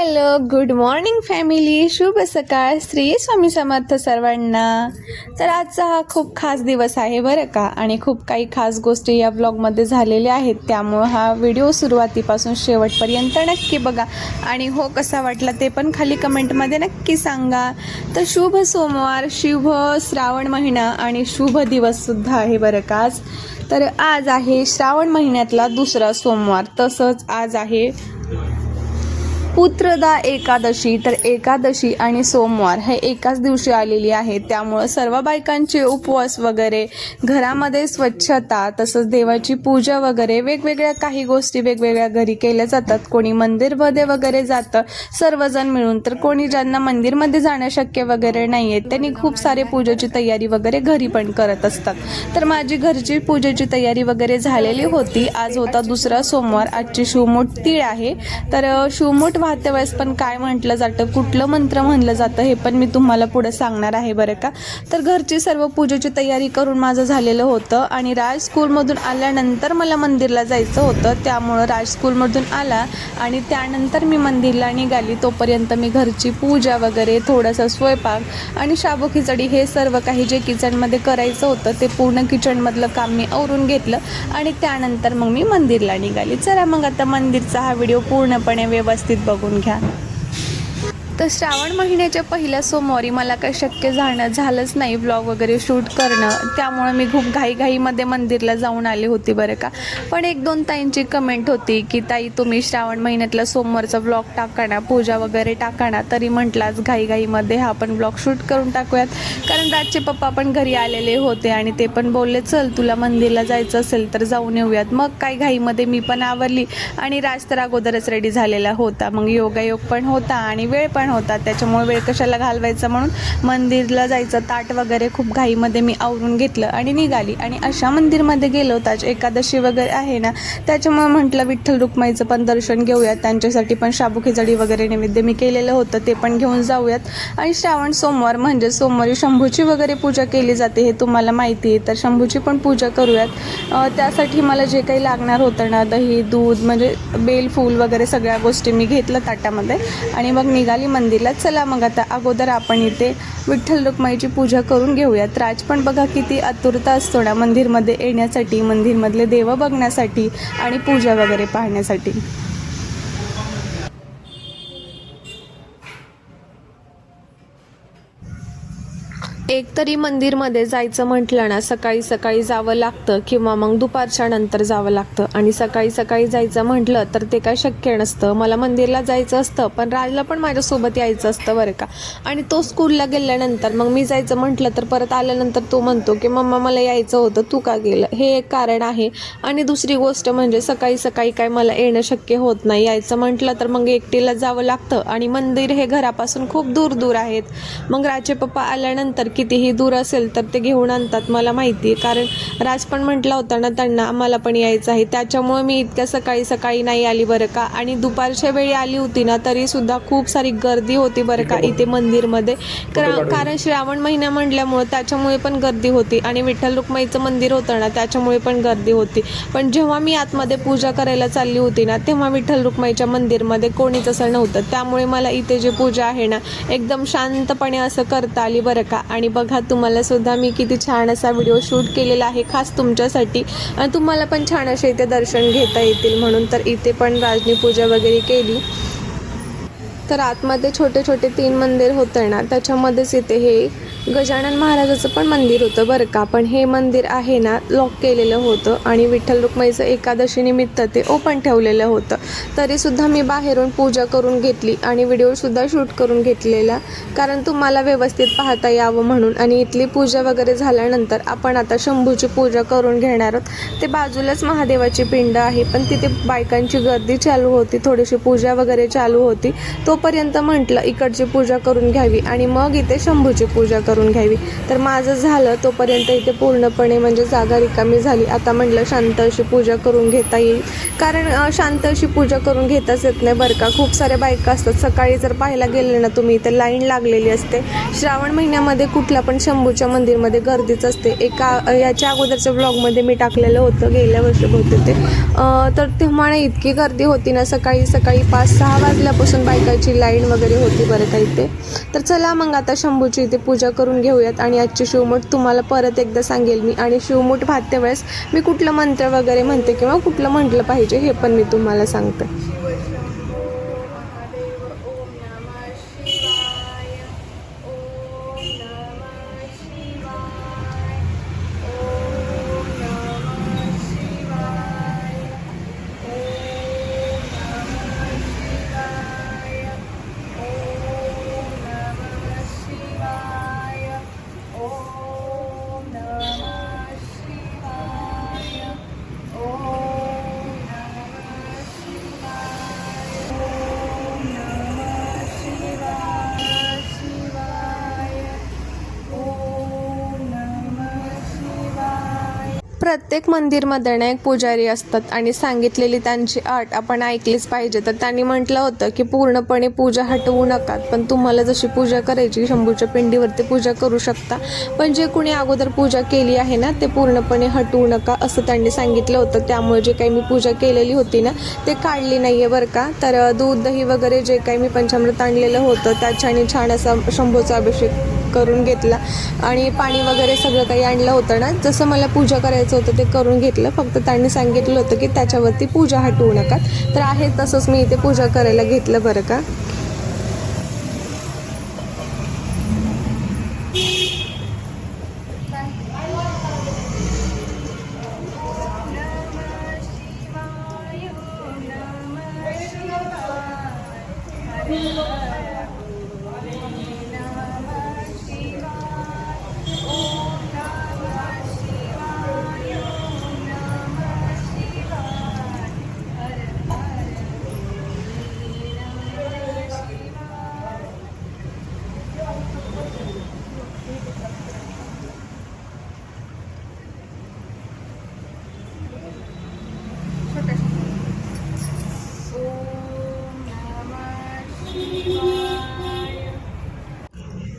Hello good morning family, शुभ सकाळ, श्री स्वामी समर्थ सर्वांना। तर आजचा हा खूप खास दिवस आहे बरं का, आणि खूप काही खास गोष्टी या ब्लॉगमध्ये झालेल्या आहेत, त्यामुळे हा व्हिडिओ सुरुवातीपासून शेवटपर्यंत नक्की बघा आणि हो कसा वाटला ते पण खाली कमेंटमध्ये नक्की सांगा। तर शुभ सोमवार, शुभ श्रावण महिना आणि शुभ दिवससुद्धा आहे बरं का आज। तर आज आहे श्रावण महिन्यातला दुसरा सोमवार, तसंच आज आहे पुत्रदा एकादशी। तर एकादशी आणि सोमवार हे एकाच दिवशी आलेली आहे, त्यामुळे सर्व बायकांचे उपवास वगैरे, घरामध्ये स्वच्छता, तसंच देवाची पूजा वगैरे वेगवेगळ्या काही गोष्टी वेगवेगळ्या घरी केल्या जातात। कोणी मंदिरमध्ये वगैरे जातं सर्वजण मिळून, तर कोणी ज्यांना मंदिरमध्ये जाणं शक्य वगैरे नाही आहे त्यांनी खूप सारे पूजेची तयारी वगैरे घरी पण करत असतात। तर माझी घरची पूजेची तयारी वगैरे झालेली होती। आज होता दुसरा सोमवार, आजची शिवमूठ तीळ आहे। तर शिवमूठ वाहत्या वेळेस पण काय म्हटलं जातं, कुठलं मंत्र म्हणलं जातं हे पण मी तुम्हाला पुढे सांगणार आहे बरं का। तर घरची सर्व पूजेची तयारी करून माझं झालेलं होतं, आणि राज स्कूलमधून आल्यानंतर मला मंदिरला जायचं होतं, त्यामुळं राज स्कूलमधून आला आणि त्यानंतर मी मंदिरला निघाली। तोपर्यंत मी घरची पूजा वगैरे, थोडासा स्वयंपाक आणि शाबू खिचडी हे सर्व काही जे किचनमध्ये करायचं होतं ते पूर्ण किचनमधलं काम मी आवरून घेतलं, आणि त्यानंतर मग मी मंदिरला निघाली। चला मग आता मंदिरचा हा व्हिडिओ पूर्णपणे व्यवस्थित बघून घ्या। तर श्रावण महिन्याच्या पहिल्या सोमवारी मला काही शक्य झालंच नाही व्लॉग वगैरे शूट करणं, त्यामुळे मी खूप घाईमध्ये मंदिरला जाऊन आले होते बरं का। पण एक दोन ताईंची कमेंट होती की ताई तुम्ही श्रावण महिन्यातला सोमवारचा व्लॉग टाका ना, पूजा वगैरे टाका ना, तरी म्हटलं आज घाईमध्ये हा आपण व्लॉग शूट करून टाकूयात, कारण राजचे पप्पा पण घरी आलेले होते आणि ते पण बोलले चल तुला मंदिरला जायचं असेल तर जाऊन येऊयात। मग काही घाईमध्ये मी पण आवरली, आणि राज तर अगोदरच रेडी झालेला होता, मग योगायोग पण होता आणि वेळ पण होता, त्याच्यामुळे वेळ कशाला घालवायचा म्हणून मंदिरला जायचं ताट वगैरे खूप घाईमध्ये मी आवरून घेतलं आणि निघाली। आणि अशा मंदिरमध्ये गेलो ताज एकादशी वगैरे आहे ना, त्याच्यामुळे म्हटलं विठ्ठल रुक्माईचं पण दर्शन घेऊयात, त्यांच्यासाठी पण शाबू खिचडी वगैरे नैवेद्य मी केलेलं होतं ते पण घेऊन जाऊयात। आणि श्रावण सोमवार म्हणजे सोमवारी शंभूची वगैरे पूजा केली जाते हे तुम्हाला माहिती आहे, तर शंभूची पण पूजा करूयात। त्यासाठी मला जे काही लागणार होतं ना, दही दूध म्हणजे बेलफूल वगैरे सगळ्या गोष्टी मी घेतलं ताटामध्ये आणि मग निघाली मंदिरला। चला मग आता अगोदर आपण इथे विठ्ठल रुक्माईची पूजा करून घेऊयात। राज पण बघा किती आतुरता असतो ना मंदिरमध्ये येण्यासाठी, मंदिरमधले देव बघण्यासाठी आणि पूजा वगैरे पाहण्यासाठी। एकतरी मंदिरमध्ये जायचं म्हटलं ना, सकाळी सकाळी जावं लागतं किंवा मग दुपारच्या नंतर जावं लागतं, आणि सकाळी सकाळी जायचं म्हटलं तर ते काय शक्य नसतं। मला मंदिरला जायचं असतं, पण राजला पण माझ्यासोबत यायचं असतं बरं का, आणि तो स्कूलला गेल्यानंतर मग मी जायचं म्हटलं तर परत आल्यानंतर तो म्हणतो की मम्मा मला यायचं होतं तू का गेलं, हे एक कारण आहे। आणि दुसरी गोष्ट म्हणजे सकाळी सकाळी काय मला येणं शक्य होत नाही, यायचं म्हटलं तर मग एकटीला जावं लागतं, आणि मंदिर हे घरापासून खूप दूर आहेत। मग राजचे पप्पा आल्यानंतर कितीही दूर असेल तर ते घेऊन आणतात, मला माहिती आहे, कारण राज पण म्हटला होता ना त्यांना मला पण यायचं आहे, त्याच्यामुळे मी इतक्या सकाळी सकाळी नाही आली बरं का। आणि दुपारच्या वेळी आली होती ना तरी सुद्धा खूप सारी गर्दी होती बरं का इथे मंदिरमध्ये, कारण श्रावण महिना म्हटल्यामुळे त्याच्यामुळे पण गर्दी होती, आणि विठ्ठल रुक्माईचं मंदिर होतं ना त्याच्यामुळे पण गर्दी होती। पण जेव्हा मी आतमध्ये पूजा करायला चालली होती ना, तेव्हा विठ्ठल रुक्माईच्या मंदिरमध्ये कोणीच असं नव्हतं, त्यामुळे मला इथे जी पूजा आहे ना एकदम शांतपणे असं करता आली बरं का। आणि बघा तुम्हाला सुद्धा मी किती छान असा व्हिडिओ शूट केलेला आहे खास तुमच्यासाठी, आणि तुम्हाला पण छान असे इथे दर्शन घेता येतील म्हणून। तर इथे पण राजनी पूजा वगैरे केली। तर आतमध्ये छोटे छोटे 3 मंदिर होतं ना, त्याच्यामध्येच इथे हे गजानन महाराजाचं पण मंदिर होतं बरं का, पण हे मंदिर आहे ना लॉक केलेलं होतं, आणि विठ्ठल रुक्माईचं एकादशी निमित्त ते ओपन ठेवलेलं होतं। तरीसुद्धा मी बाहेरून पूजा करून घेतली आणि व्हिडिओसुद्धा शूट करून घेतलेला, कारण तुम्हाला व्यवस्थित पाहता यावं म्हणून। आणि इथली पूजा वगैरे झाल्यानंतर आपण आता शंभूची पूजा करून घेणार आहोत। ते बाजूलाच महादेवाची पिंड आहे, पण तिथे बायकांची गर्दी चालू होती, थोडीशी पूजा वगैरे चालू होती, तोपर्यंत म्हटलं इकडची पूजा करून घ्यावी आणि मग इथे शंभूची पूजा करून घ्यावी। तर माझं झालं तोपर्यंत इथे पूर्णपणे म्हणजे जागा रिकामी झाली। आता म्हटलं शांत अशी पूजा करून घेता येईल, कारण शांत अशी पूजा करून घेताच येत नाही बरं का, खूप साऱ्या बायका असतात। सकाळी जर पाहायला गेले ना तुम्ही इथे लाईन लागलेली असते। श्रावण महिन्यामध्ये कुठल्या पण शंभूच्या मंदिरमध्ये गर्दीच असते। याच्या अगोदरच्या ब्लॉगमध्ये मी टाकलेलं होतं, गेल्या वर्षी होते ते, तर तेव्हा इतकी गर्दी होती ना, सकाळी 5-6 वाजल्यापासून बायका पूजेची लाईन वगैरे होती बरं का इथे. तर चला मग आता शंभूची इथे पूजा करून घेऊयात आणि आजची शिवमूठ तुम्हाला परत एकदा सांगेल मी. आणि शिवमूठ घालते वेळेस मी कुठलं मंत्र वगैरे म्हणते किंवा कुठलं म्हटलं पाहिजे हे पण मी तुम्हाला सांगते. प्रत्येक मंदिरमध्ये ना एक पुजारी असतात आणि सांगितलेली त्यांची अट आपण ऐकलीच पाहिजे. तर त्यांनी म्हटलं होतं की पूर्णपणे पूजा हटवू नका, पण तुम्हाला जशी पूजा करायची शंभूच्या पिंडीवरती पूजा करू शकता, पण जे कुणी अगोदर पूजा केली आहे ना ते पूर्णपणे हटवू नका असं त्यांनी सांगितलं होतं. त्यामुळे जे काही मी पूजा केलेली होती ना ते काढली नाही आहे बरं का. तर दूध दही वगैरे जे काही मी पंचामृत आणलेलं होतं त्याच्याने छान असा शंभूचा अभिषेक करून घेतला आणि पाणी वगैरे सगळं काही आणलं होतं ना, जसं मला पूजा करायचं होतं ते करून घेतलं. फक्त त्यांनी सांगितलं होतं की त्याच्यावरती पूजा हटवू नका. तर आहे तसंच मी इथे पूजा करायला घेतलं बरं का.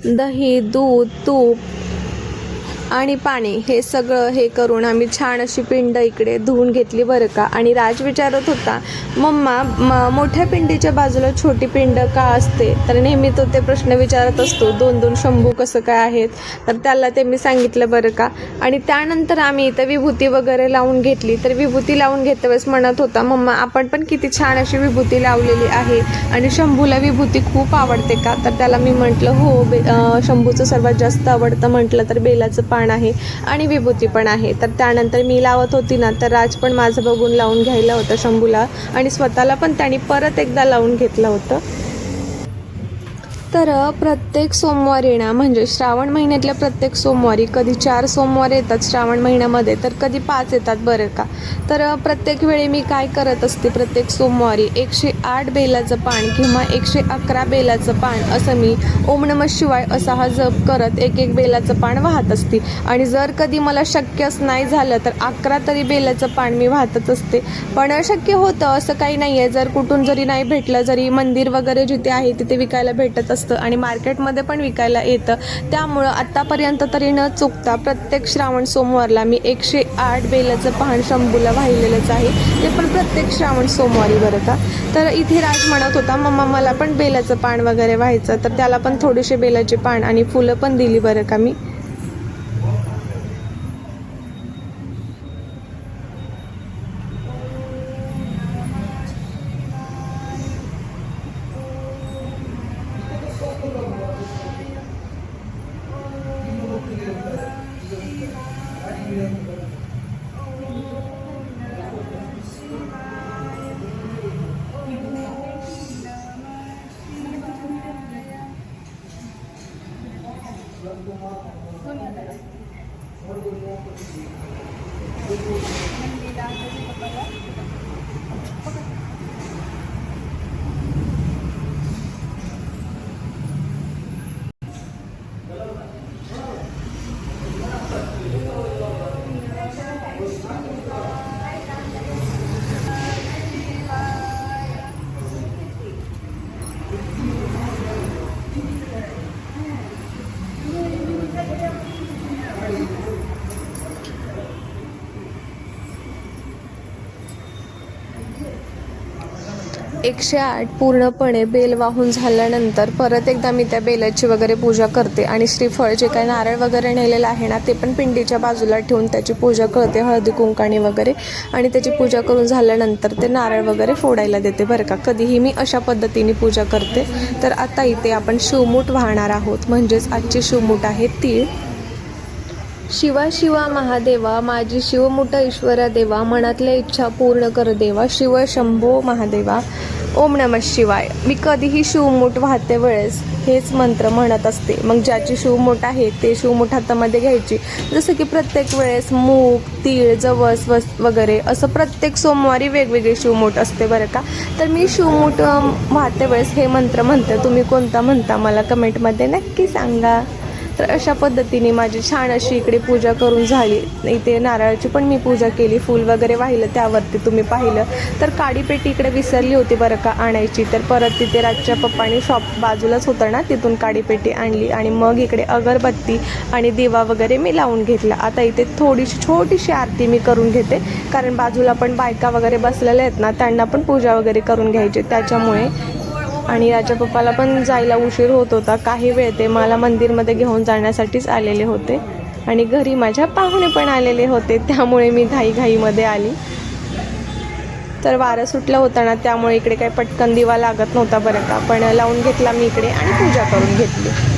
दही, दूध, तूप आणि पाणी हे सगळं हे करून आम्ही छान अशी पिंड इकडे धुवून घेतली बरं का. आणि राज विचारत होता, मम्मा मोठ्या पिंडीच्या बाजूला छोटी पिंड का असते? तर नेहमी तो ते प्रश्न विचारत असतो, 2-2 शंभू कसं काय आहेत? तर त्याला ते मी सांगितलं बरं का. आणि त्यानंतर आम्ही इथं विभूती वगैरे लावून घेतली. तर विभूती लावून घेते वेळेस म्हणत होता, मम्मा आपण पण किती छान अशी विभूती लावलेली आहे आणि शंभूला विभूती खूप आवडते का? तर त्याला मी म्हटलं हो, शंभूचं सर्वात जास्त आवडतं म्हटलं तर बेलाचं पान आहे आणि विभूती पण आहे. तर त्यानंतर मी लावत होती ना तर राज पण माझं बघून लावून घ्यायला होतं शंभूला आणि स्वतःला पण त्याने परत एकदा लावून घेतलं होतं. तर प्रत्येक सोमवारी ना म्हणजे श्रावण महिन्यातल्या प्रत्येक सोमवारी कधी 4 सोमवार येतात श्रावण महिन्यामध्ये तर कधी 5 येतात बरं का. तर प्रत्येक वेळी मी काय करत असते, प्रत्येक सोमवारी 108 बेलाचं पान किंवा 111 बेलाचं पान असं मी ओम नमः शिवाय असा हा जप करत एक बेलाचं पान वाहत असते. आणि जर कधी मला शक्यच नाही झालं तर 11 तरी बेलाचं पान मी वाहतच असते. पण शक्य होतं असं काही नाही आहे, जर कुठून जरी नाही भेटलं, जरी मंदिर वगैरे जिथे आहे तिथे विकायला भेटत असतं आणि मार्केटमध्ये पण विकायला येतं. त्यामुळं आत्तापर्यंत तरी न चुकता प्रत्येक श्रावण सोमवारला मी 108 बेलाचं पान शंभूला वाहिलेलंच आहे, ते पण प्रत्येक श्रावण सोमवारी बरं का. तर इथे राज म्हणत होता, मम्मा मला पण बेलाचं पान वगैरे व्हायचं, तर त्याला पण थोडीशी बेलाचे पान आणि फुलं पण दिली बरं का मी. 108 पूर्णपणे बेल वाहून झाल्यानंतर परत एकदा मी त्या बेलाची वगैरे पूजा करते आणि श्रीफळ जे काही नारळ वगैरे नेलेलं आहे ना ते पण पिंडीच्या बाजूला ठेवून त्याची पूजा करते हळदी कुंकाने वगैरे, आणि त्याची पूजा करून झाल्यानंतर ते नारळ वगैरे फोडायला देते बरं का. कधीही मी अशा पद्धतीने पूजा करते. तर आता इथे आपण शिवमूठ वाहणार आहोत, म्हणजेच आजची शिवमूठ आहे तीळ. शिवा शिवा महादेवा, माझी शिवमुठ ईश्वरा देवा, मनातल्या इच्छा पूर्ण कर देवा, शिव शंभो महादेवा, ओम नमः शिवाय. मी कधीही शिवमूठ वाहते वेळेस हेच मंत्र म्हणत असते. मग ज्याची शिवमूठ आहे ते शिवमूठ हातामध्ये घ्यायची. जसं की प्रत्येक वेळेस मूग, तीळ, जवस वगैरे असं प्रत्येक सोमवारी वेगवेगळी शिवमूठ असते बरं का. तर मी शिवमूठ वाहते वेळेस हे मंत्र म्हणते. तुम्ही कोणता म्हणता मला कमेंटमध्ये नक्की सांगा. तर अशा पद्धतीने माझी छान अशी इकडे पूजा करून झाली. इथे नारळाची पण मी पूजा केली, फूल वगैरे वाहिलं त्यावरती तुम्ही पाहिलं. तर काडीपेटी इकडे विसरली होती बरं का आणायची. तर परत तिथे राजच्या पप्पानी शॉप बाजूलाच होतं ना, तिथून काडीपेटी आणली आणि मग इकडे अगरबत्ती आणि दिवा वगैरे मी लावून घेतला. आता इथे थोडीशी छोटीशी आरती मी करून घेते, कारण बाजूला पण बायका वगैरे बसलेल्या आहेत ना, त्यांना पण पूजा वगैरे करून घ्यायची त्याच्यामुळे. आणि राजा पप्पाला पण जायला उशीर होत होता. काही वेळ ते मला मंदिरमध्ये घेऊन जाण्यासाठीच आलेले होते आणि घरी माझ्या पाहुणे पण आलेले होते, त्यामुळे मी घाईमध्ये आली. तर वारं सुटलं होतं ना, त्यामुळे इकडे काही पटकन दिवा लागत नव्हता बरं का, पण लावून घेतला मी इकडे आणि पूजा करून घेतली.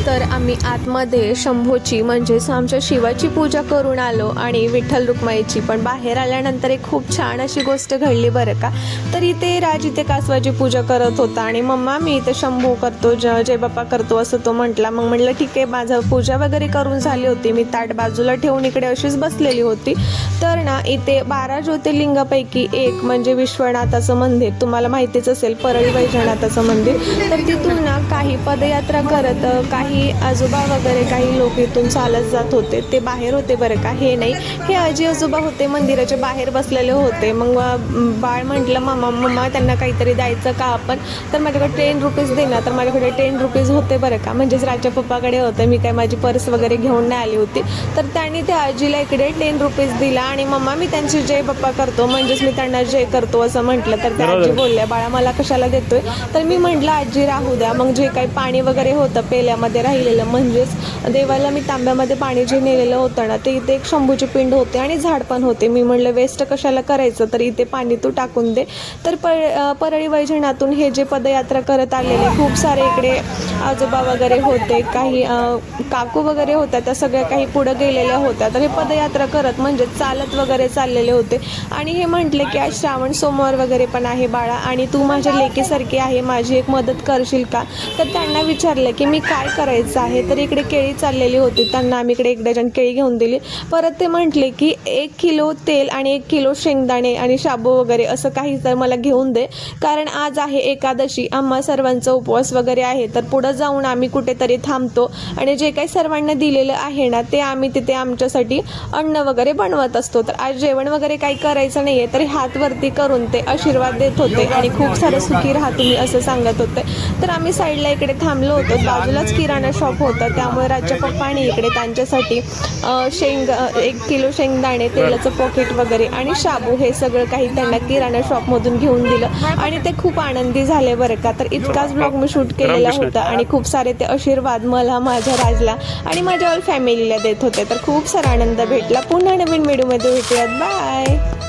तर आम्ही आतमध्ये शंभोची म्हणजेच आमच्या शिवाची पूजा करून आलो आणि विठ्ठल रुक्माईची. पण बाहेर आल्यानंतर एक खूप छान अशी गोष्ट घडली बरं का. तर इथे राज इथे कासवाची पूजा करत होता आणि मम्मा मी इथे शंभो करतो, जय बाप्पा करतो असं तो म्हटला. मग म्हटलं ठीक आहे. माझं पूजा वगैरे करून झाली होती, मी ताट बाजूला ठेवून इकडे अशीच बसलेली होती. तर ना इथे 12 ज्योतिर्लिंगापैकी एक म्हणजे विश्वनाथाचं मंदिर, तुम्हाला माहितीच असेल, परळी वैजनाथाचं मंदिर. तर तिथून ना काही पदयात्रा करत काही आजोबा वगैरे काही लोक इथून चालत जात होते. ते बाहेर होते बरं का, हे नाही, हे आजी आजोबा होते, मंदिराच्या बाहेर बसलेले होते. मग बाळ म्हटलं मम्मा त्यांना काहीतरी द्यायचं का आपण. तर माझ्याकडे 10 रुपीज दे ना. तर माझ्याकडे 10 रुपीज होते बरं का, म्हणजेच राजा पप्पाकडे होते, मी काय माझी पर्स वगैरे घेऊन नाही आली होती. तर त्यांनी त्या आजीला इकडे 10 रुपीज दिला आणि मम्मा मी त्यांची जय बाप्पा करतो, म्हणजेच मी त्यांना जय करतो असं म्हटलं. तर त्या आजी बोलल्या बाळा मला कशाला देतोय. तर मी म्हटलं आजी राहू द्या. मग जे काही पाणी वगैरे होतं पेल्यामध्ये राहिलेलं, म्हणजेच देवाला मी तांब्यामध्ये पाणी जे नेलेलं होतं ना, ते इथे एक शंभूची पिंड होते आणि झाड पण होते. मी म्हटलं वेस्ट कशाला करायचं, तर इथे पाणी तू टाकून दे. तर परळी वैजनाथून हे जे पदयात्रा करत आलेले खूप सारे इकडे आजोबा वगैरे होते, काही काकू वगैरे होत्या, त्या सगळ्या काही पुढं गेलेल्या होत्या. तर हे पदयात्रा करत म्हणजे चालत वगैरे चाललेले होते आणि हे म्हटले की आज श्रावण सोमवार वगैरे पण आहे बाळा आणि तू माझ्या लेकीसारखी आहे, माझी एक मदत करशील का. तर त्यांना विचारलं की मी काय करायचं आहे. तर इकडे केळी चाललेली होती, त्यांना आम्ही इकडे 1 डझन केळी घेऊन दिली. परत ते म्हटले की 1 किलो तेल आणि 1 किलो शेंगदाणे आणि शाबू वगैरे असं काही तर मला घेऊन दे, कारण आज आहे एकादशी, आम्हा सर्वांचा उपवास वगैरे आहे. तर पुढं जाऊन आम्ही कुठेतरी थांबतो आणि जे काही सर्वांना दिलेलं आहे ना ते आम्ही तिथे आमच्यासाठी अन्न वगैरे बनवत असतो. तर आज जेवण वगैरे काही करायचं नाही आहे, तरी हात वरती करून ते आशीर्वाद देत होते आणि खूप सारं सुखी राहा तुम्ही असं सांगत होते. तर आम्ही साईडला इकडे थांबलो होतो, बाजूलाच किराणा शॉप होतं, त्यामुळे राजच्या पप्पाने इकडे त्यांच्यासाठी 1 किलो शेंगदाणे, तेलाचं पॉकेट वगैरे आणि शाबू हे सगळं काही त्यांना किराणा शॉपमधून घेऊन दिलं आणि ते खूप आनंदी झाले बरं का. तर इतकाच ब्लॉग मी शूट केलेला होता आणि खूप सारे ते आशीर्वाद मला, माझ्या राजला आणि माझ्या ऑल फॅमिलीला देत होते. तर खूप सारा आनंद भेटला. पुन्हा नवीन व्हिडिओमध्ये भेटूयात. बाय.